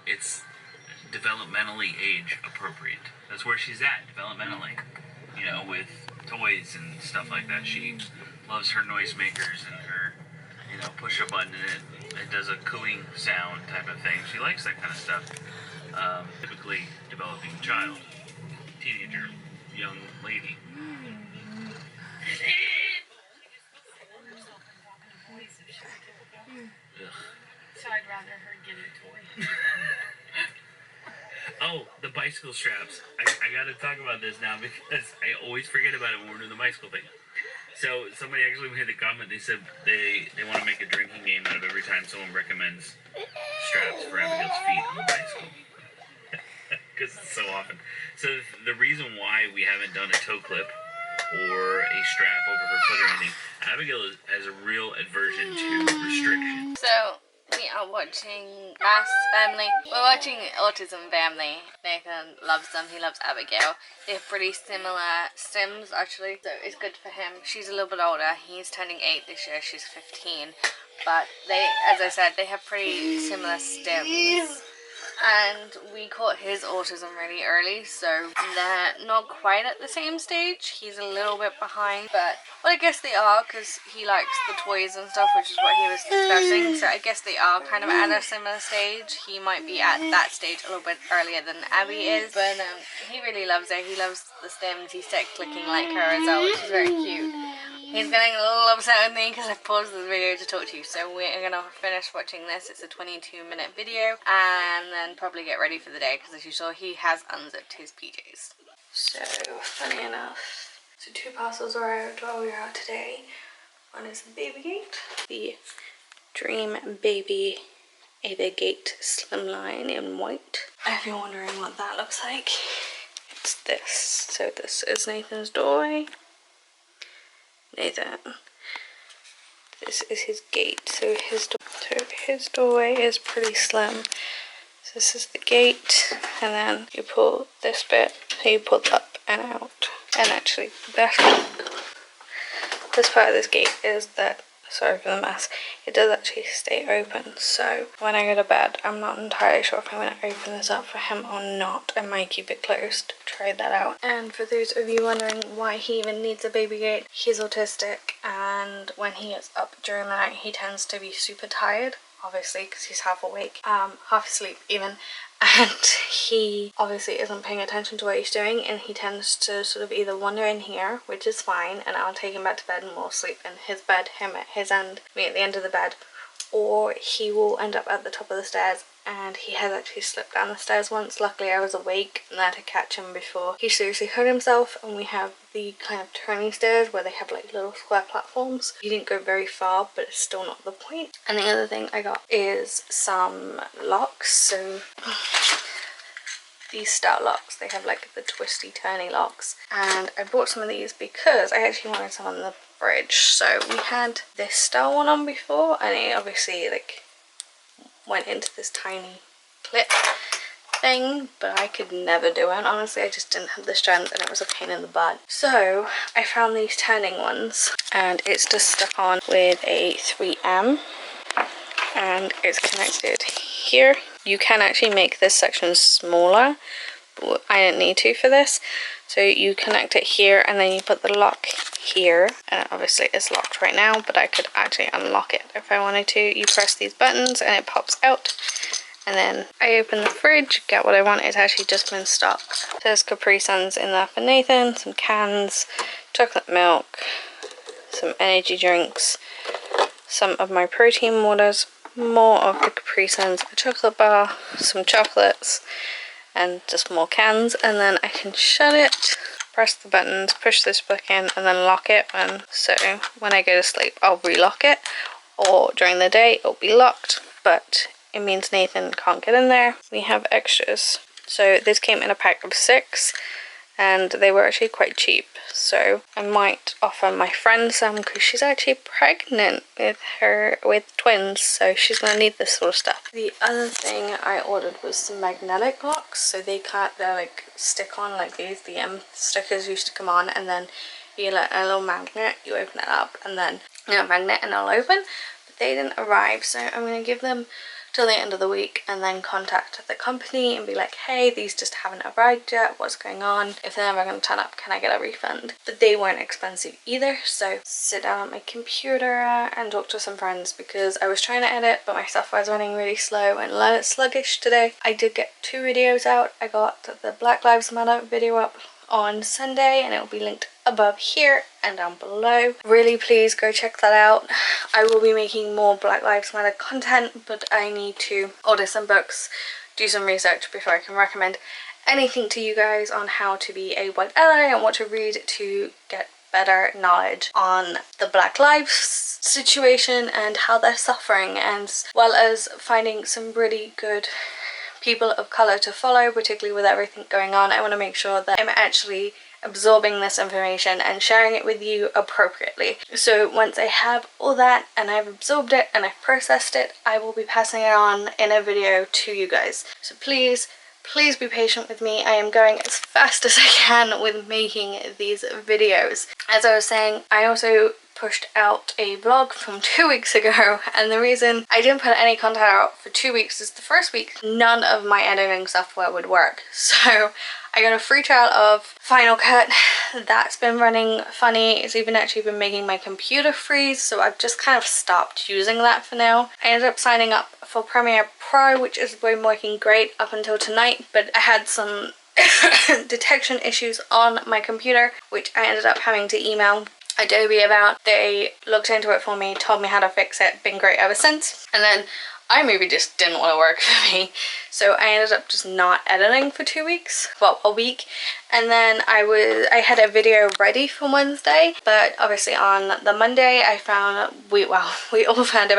It's developmentally age appropriate. That's where she's at, developmentally. You know, with toys and stuff like that. She loves her noisemakers and her, you know, push a button and it does a cooing sound type of thing. She likes that kind of stuff. Typically developing child, teenager, young lady. So I'd rather her get a toy. Oh, the bicycle straps. I gotta talk about this now because I always forget about it when we're doing the bicycle thing. So somebody actually made the comment, they said they want to make a drinking game out of every time someone recommends straps for Abigail's feet on the bicycle. Because it's so often. So the reason why we haven't done a toe clip or a strap over her foot or anything, Abigail has a real aversion to restriction. So we are watching Mass Family. We're watching Autism Family. Nathan loves them. He loves Abigail. They have pretty similar stems actually, so it's good for him. She's a little bit older. He's turning 8 this year. She's 15. But they, as I said, they have pretty similar stems. And we caught his autism really early, so they're not quite at the same stage. He's a little bit behind, but well, I guess they are because he likes the toys and stuff, which is what he was discussing. So I guess they are kind of at a similar stage. He might be at that stage a little bit earlier than Abby is, but he really loves her. He loves the stems. He started clicking like her as well, which is very cute. He's getting a little upset with me because I paused the video to talk to you, so we're going to finish watching this. It's a 22-minute video, and then probably get ready for the day, because as you saw, he has unzipped his PJs. So, funny enough, so 2 parcels arrived while we were out today. One is the baby gate, the Dream Baby Ava Gate Slimline in white. If you're wondering what that looks like, it's this. So this is Nathan's doorway. Nathan. This is his gate. So his doorway is pretty slim. So this is the gate, and then you pull this bit, so you pull up and out. And actually, this part of this gate is that, sorry for the mess, it does actually stay open. So when I go to bed, I'm not entirely sure if I'm going to open this up for him or not. I might keep it closed. Try that out. And for those of you wondering why he even needs a baby gate, he's autistic, and when he is up during the night, he tends to be super tired, obviously, because he's half awake, half asleep even. And he obviously isn't paying attention to what he's doing, and he tends to sort of either wander in here, which is fine, and I'll take him back to bed and we'll sleep in his bed, him at his end, me at the end of the bed, or he will end up at the top of the stairs. And he has actually slipped down the stairs once. Luckily I was awake and I had to catch him before he seriously hurt himself. And we have the kind of turning stairs where they have like little square platforms. He didn't go very far, but it's still not the point. And the other thing I got is some locks. So these stout locks, they have like the twisty turny locks, and I bought some of these because I actually wanted some on the fridge. So we had this style one on before, and it obviously like went into this tiny clip thing, but I could never do it. Honestly, I just didn't have the strength, and it was a pain in the butt. So I found these turning ones, and it's just stuck on with a 3M, and it's connected here. You can actually make this section smaller, but I didn't need to for this. So you connect it here, and then you put the lock here, and obviously it's locked right now, but I could actually unlock it if I wanted to. You press these buttons and it pops out, and then I open the fridge, get what I want. It's actually just been stocked. There's Capri Suns in there for Nathan, some cans, chocolate milk, some energy drinks, some of my protein waters, more of the Capri Suns, a chocolate bar, some chocolates, and just more cans. And then I can shut it, press the buttons, push this back in, and then lock it. And so when I go to sleep, I'll relock it, or during the day it'll be locked, but it means Nathan can't get in there. We have extras. So this came in a pack of 6, and they were actually quite cheap. So I might offer my friend some, because she's actually pregnant with twins, so she's gonna need this sort of stuff. The other thing I ordered was some magnetic locks. So they're like stick on like these. The stickers used to come on, and then you let a little magnet, you open it up, and then magnet, and it'll open. But they didn't arrive, so I'm gonna give them till the end of the week and then contact the company and be like, hey, these just haven't arrived yet, what's going on? If they're never going to turn up, can I get a refund? But they weren't expensive either, so sit down at my computer and talk to some friends because I was trying to edit but my software was running really slow and a little sluggish today. I did get 2 videos out. I got the Black Lives Matter video up on Sunday and it will be linked above here and down below. Really please go check that out. I will be making more Black Lives Matter content, but I need to order some books, do some research before I can recommend anything to you guys on how to be a white ally and what to read to get better knowledge on the Black Lives situation and how they're suffering, as well as finding some really good people of colour to follow, particularly with everything going on. I want to make sure that I'm actually absorbing this information and sharing it with you appropriately. So once I have all that and I've absorbed it and I've processed it, I will be passing it on in a video to you guys. So please be patient with me. I am going as fast as I can with making these videos. As I was saying, I also pushed out a vlog from 2 weeks ago, and the reason I didn't put any content out for 2 weeks is the first week none of my editing software would work. So I got a free trial of Final Cut. That's been running funny. It's even actually been making my computer freeze, so I've just kind of stopped using that for now. I ended up signing up for Premiere Pro, which has been working great up until tonight, but I had some detection issues on my computer, which I ended up having to email Adobe about. They looked into it for me, told me how to fix it, been great ever since. And then Imovie just didn't want to work for me, so I ended up just not editing for 2 weeks, well, a week. And then I had a video ready for Wednesday, but obviously on the Monday we all found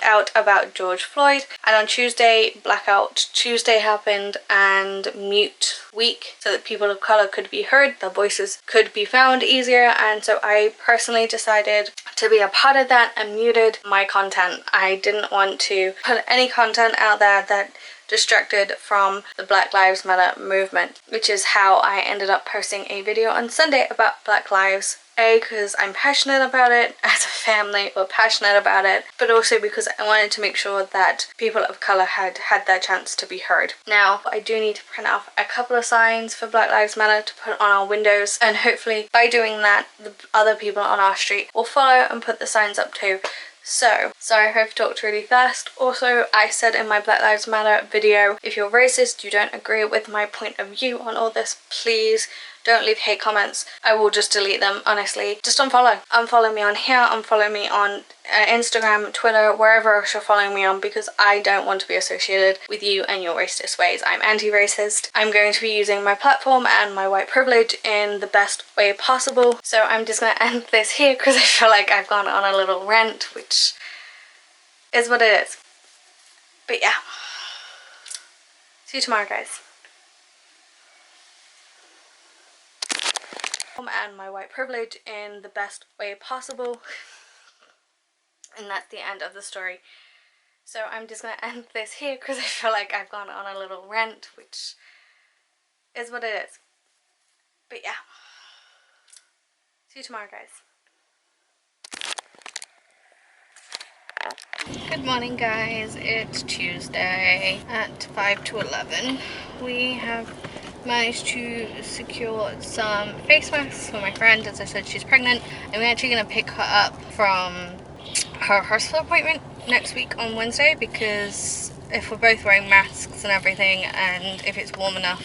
out about George Floyd, and on Tuesday Blackout Tuesday happened and Mute Week, so that people of colour could be heard, their voices could be found easier. And so I personally decided to be a part of that and muted my content. I didn't want to put any content out there that distracted from the Black Lives Matter movement, which is how I ended up posting a video on Sunday about Black Lives. Because I'm passionate about it, as a family we're passionate about it, but also because I wanted to make sure that people of colour had their chance to be heard. Now, I do need to print off a couple of signs for Black Lives Matter to put on our windows, and hopefully by doing that the other people on our street will follow and put the signs up too. So, sorry if I've talked really fast. Also, I said in my Black Lives Matter video, if you're racist, you don't agree with my point of view on all this, please don't leave hate comments. I will just delete them, honestly. Just unfollow. Unfollow me on here, unfollow me on Instagram, Twitter, wherever else you're following me on, because I don't want to be associated with you and your racist ways. I'm anti-racist. I'm going to be using my platform and my white privilege in the best way possible. So I'm just going to end this here because I feel like I've gone on a little rant, which is what it is. But yeah. See you tomorrow, guys. And my white privilege in the best way possible. And that's the end of the story. So I'm just going to end this here because I feel like I've gone on a little rant, which is what it is. But yeah. See you tomorrow, guys. Good morning, guys. It's Tuesday at 5 to 11. We have managed to secure some face masks for my friend. As I said, she's pregnant, and we're actually going to pick her up from her hospital appointment next week on Wednesday, because if we're both wearing masks and everything, and if it's warm enough,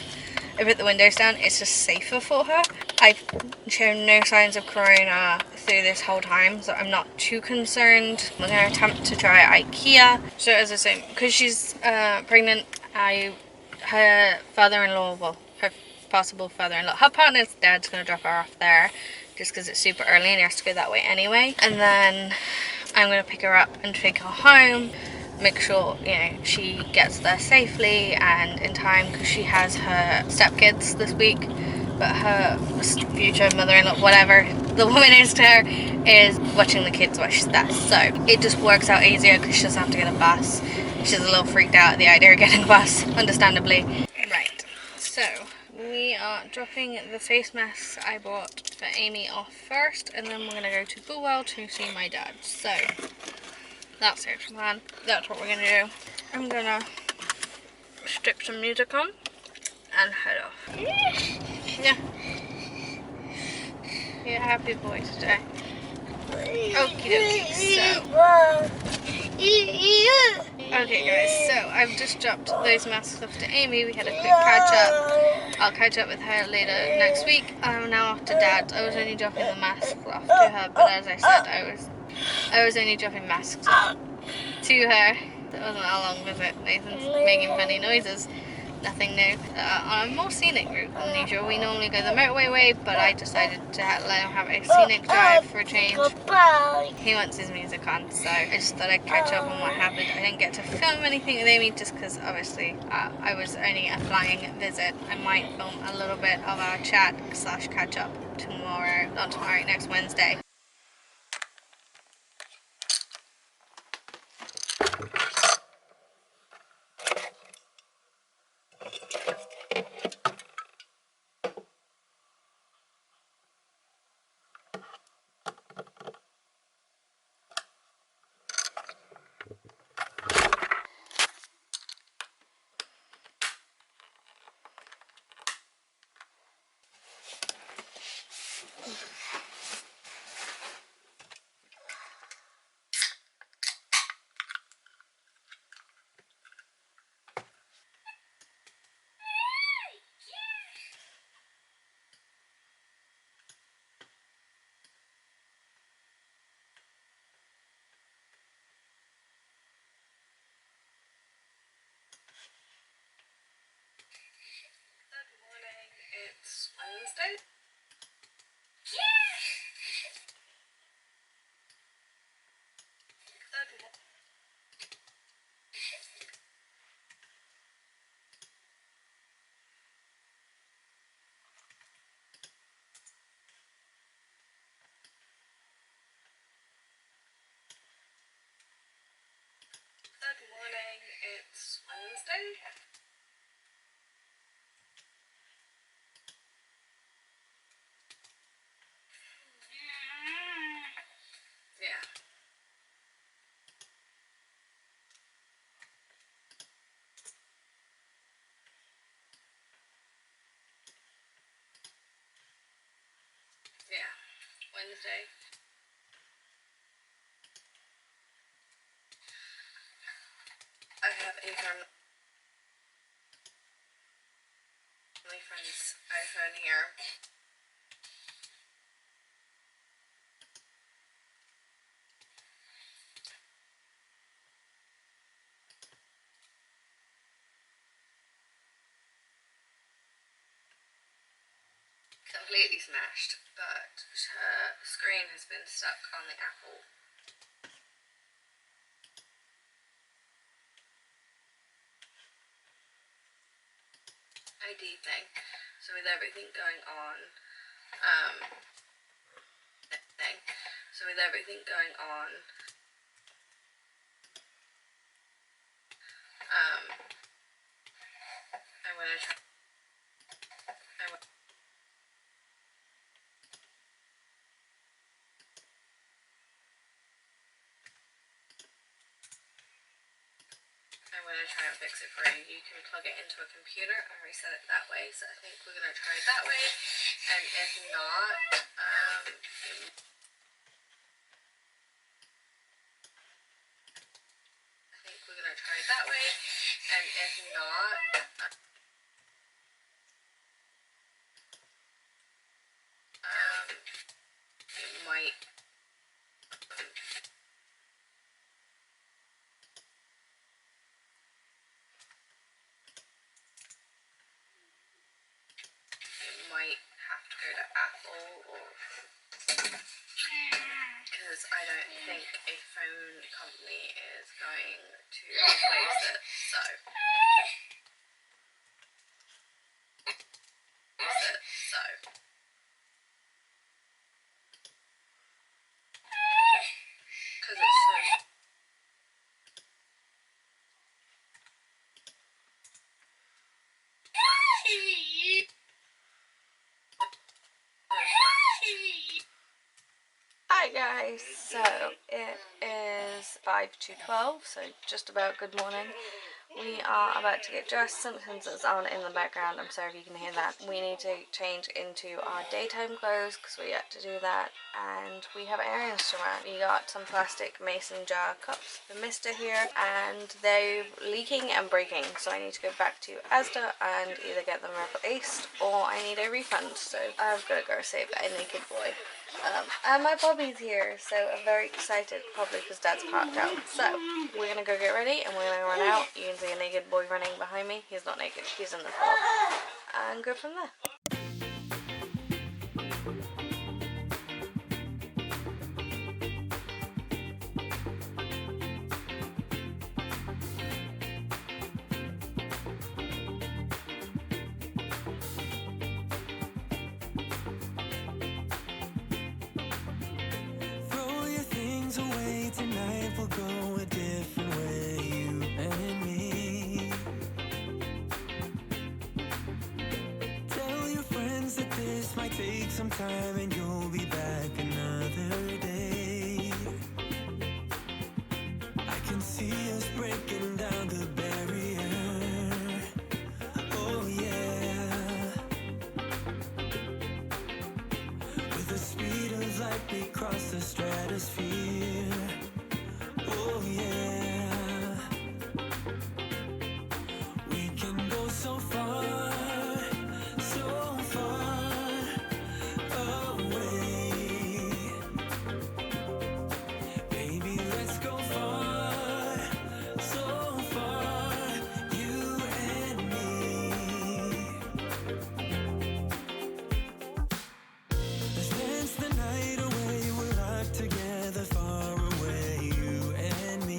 I put the windows down, it's just safer for her. I've shown no signs of corona through this whole time, so I'm not too concerned. We're going to attempt to try IKEA. So as I say, because she's pregnant, her father-in-law, well, her possible father-in-law, her partner's dad's going to drop her off there just because it's super early and he has to go that way anyway. And then I'm going to pick her up and take her home, make sure, you know, she gets there safely and in time, because she has her stepkids this week, but her future mother-in-law, whatever the woman is to her, is watching the kids while she's there. So it just works out easier because she doesn't have to get a bus. She's a little freaked out at the idea of getting a bus, understandably. Right, so we are dropping the face masks I bought for Amy off first, and then we're going to go to Bulwell to see my dad. So That's the actual plan. That's what we're gonna do. I'm gonna stick some music on and head off. Yeah. You're a happy boy today. Okie dokie, so. Okay guys, so I've just dropped those masks off to Amy. We had a quick catch up. I'll catch up with her later next week. I'm now off to Dad's. I was only dropping the masks off to her, but as I said, I was only dropping masks off to her. It wasn't a long visit. Nathan's making funny noises. Nothing new. On a more scenic route than usual. We normally go the motorway way, but I decided to let him have a scenic drive for a change. He wants his music on, so I just thought I'd catch up on what happened. I didn't get to film anything with Amy just because obviously I was only a flying visit. I might film a little bit of our chat / catch up tomorrow, not tomorrow, next Wednesday. Good morning, it's Wednesday. Good morning, it's Wednesday. Yeah. Yeah. Wednesday. I have a family friend's iPhone here. Completely smashed, but her screen has been stuck on the Apple ID thing. So with everything going on, I'm gonna try. I'm going to try and fix it for you. You can plug it into a computer and reset it that way. So I think we're going to try it that way. And if not, it might. Might have to go to Apple, or because I don't think a phone company is going to replace it. So because it's so. Hi guys, so it is is 5 to 12, so just about good morning. We are about to get dressed. Simpsons is on in the background. I'm sorry if you can hear that. We need to change into our daytime clothes because we had to do that. And we have errands to run. We got some plastic mason jar cups for Mr. here, and they're leaking and breaking. So I need to go back to Asda and either get them replaced or I need a refund. So I've got to go save a naked boy. And my puppy's here, so I'm very excited, probably because Dad's parked out. So we're gonna go get ready and we're gonna run out. You can see a naked boy running behind me. He's not naked, he's in the car. And go from there. Away tonight, we'll go a different way, you and me. Tell your friends that this might take some time and you'll be back another day. I can see us breaking down the barrier. Oh yeah. With the speed of light we cross the stratosphere. Oh yeah, we can go so far, so far away. Baby, let's go far, so far, you and me. Let's dance the night away, we're locked together far away, you and me.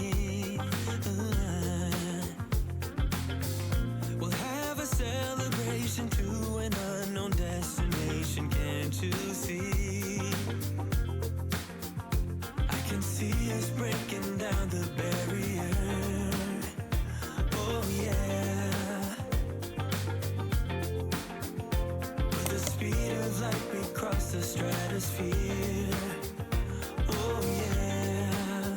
We'll have a celebration to an unknown destination, can't you see? I can see us breaking down the barrier. Oh yeah. With the speed of light we cross the stratosphere. Oh yeah.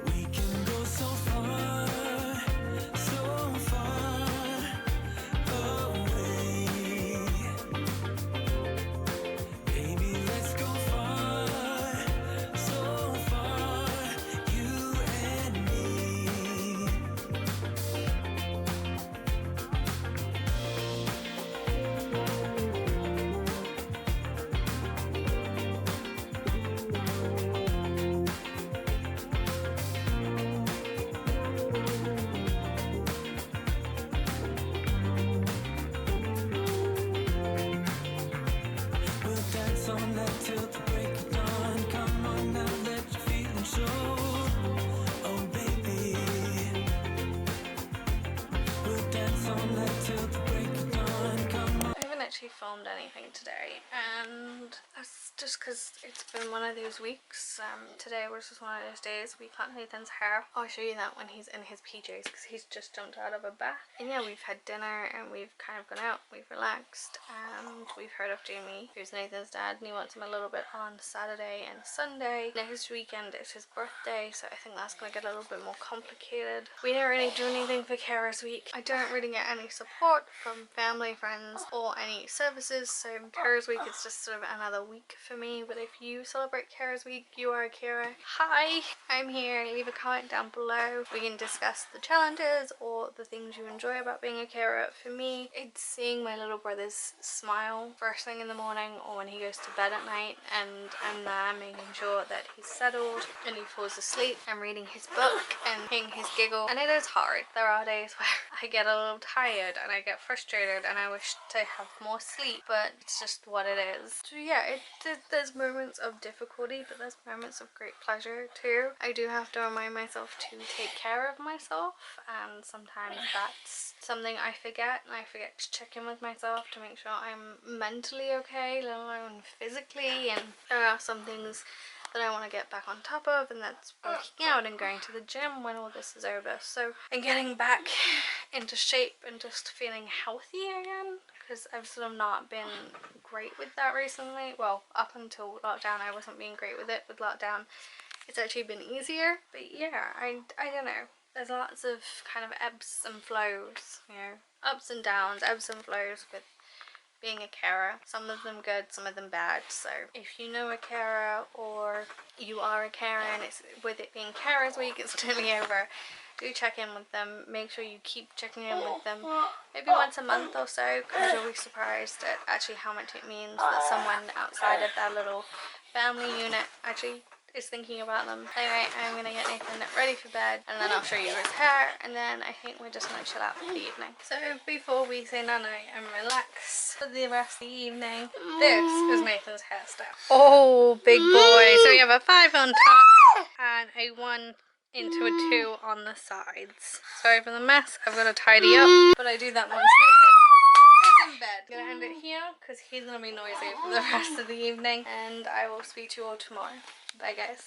We can go so far, so far away. Baby, let's go far, so far, you and me. We'll dance all night till the break of dawn. Come on now, let your feelings show. Oh baby, we'll dance all night till the break of dawn. Come on. I haven't actually filmed anything today, and that's just because it's been one of those weeks. Today was just one of those days. We cut Nathan's hair. I'll show you that when he's in his PJs because he's just jumped out of a bath. And yeah, we've had dinner and we've kind of gone out, we've relaxed, and we've heard of Jamie, who's Nathan's dad, and he wants him a little bit on Saturday and Sunday. Next weekend is his birthday, so I think that's going to get a little bit more complicated. We didn't really do anything for Carers Week. I don't really get any support from family, friends, or any services, so Carers Week is just sort of another week for me. But if you celebrate Carers Week, you are a carer, hi, I'm here. Leave a comment down below. We can discuss the challenges or the things you enjoy about being a carer. For me, it's seeing my little brother's smile first thing in the morning or when he goes to bed at night, and I'm there making sure that he's settled and he falls asleep and reading his book and hearing his giggle. And it is hard. There are days where I get a little tired and I get frustrated and I wish to have more sleep, but it's just what it is. So yeah, there's moments of difficulty, but there's moments of great pleasure too. I do have to remind myself to take care of myself, and sometimes that's something I forget, and I forget to check in with myself to make sure I'm mentally okay, let alone physically. And there are some things that I want to get back on top of, and that's working out and going to the gym when all this is over. So, and getting back into shape and just feeling healthy again, because I've sort of not been great with that recently. Well, up until lockdown I wasn't being great with it. With lockdown it's actually been easier. But yeah, I don't know. There's lots of kind of ebbs and flows, you know, ups and downs, ebbs and flows with being a carer. Some of them good, some of them bad. So if you know a carer or you are a carer and it's with it being Carers Week, it's nearly over, do check in with them. Make sure you keep checking in with them, maybe once a month or so, because you'll be surprised at actually how much it means that someone outside of their little family unit actually is thinking about them. Anyway, I'm gonna get Nathan ready for bed and then I'll show you his hair, and then I think we're just gonna chill out for the evening. So before we say night and relax for the rest of the evening, this is Nathan's hairstyle. Oh, big boy. So we have a 5 on top and a 1 into a 2 on the sides. Sorry for the mess, I've got to tidy up, but I do that once Nathan is in bed. I'm gonna end it here because he's gonna be noisy for the rest of the evening, and I will speak to you all tomorrow. Bye guys.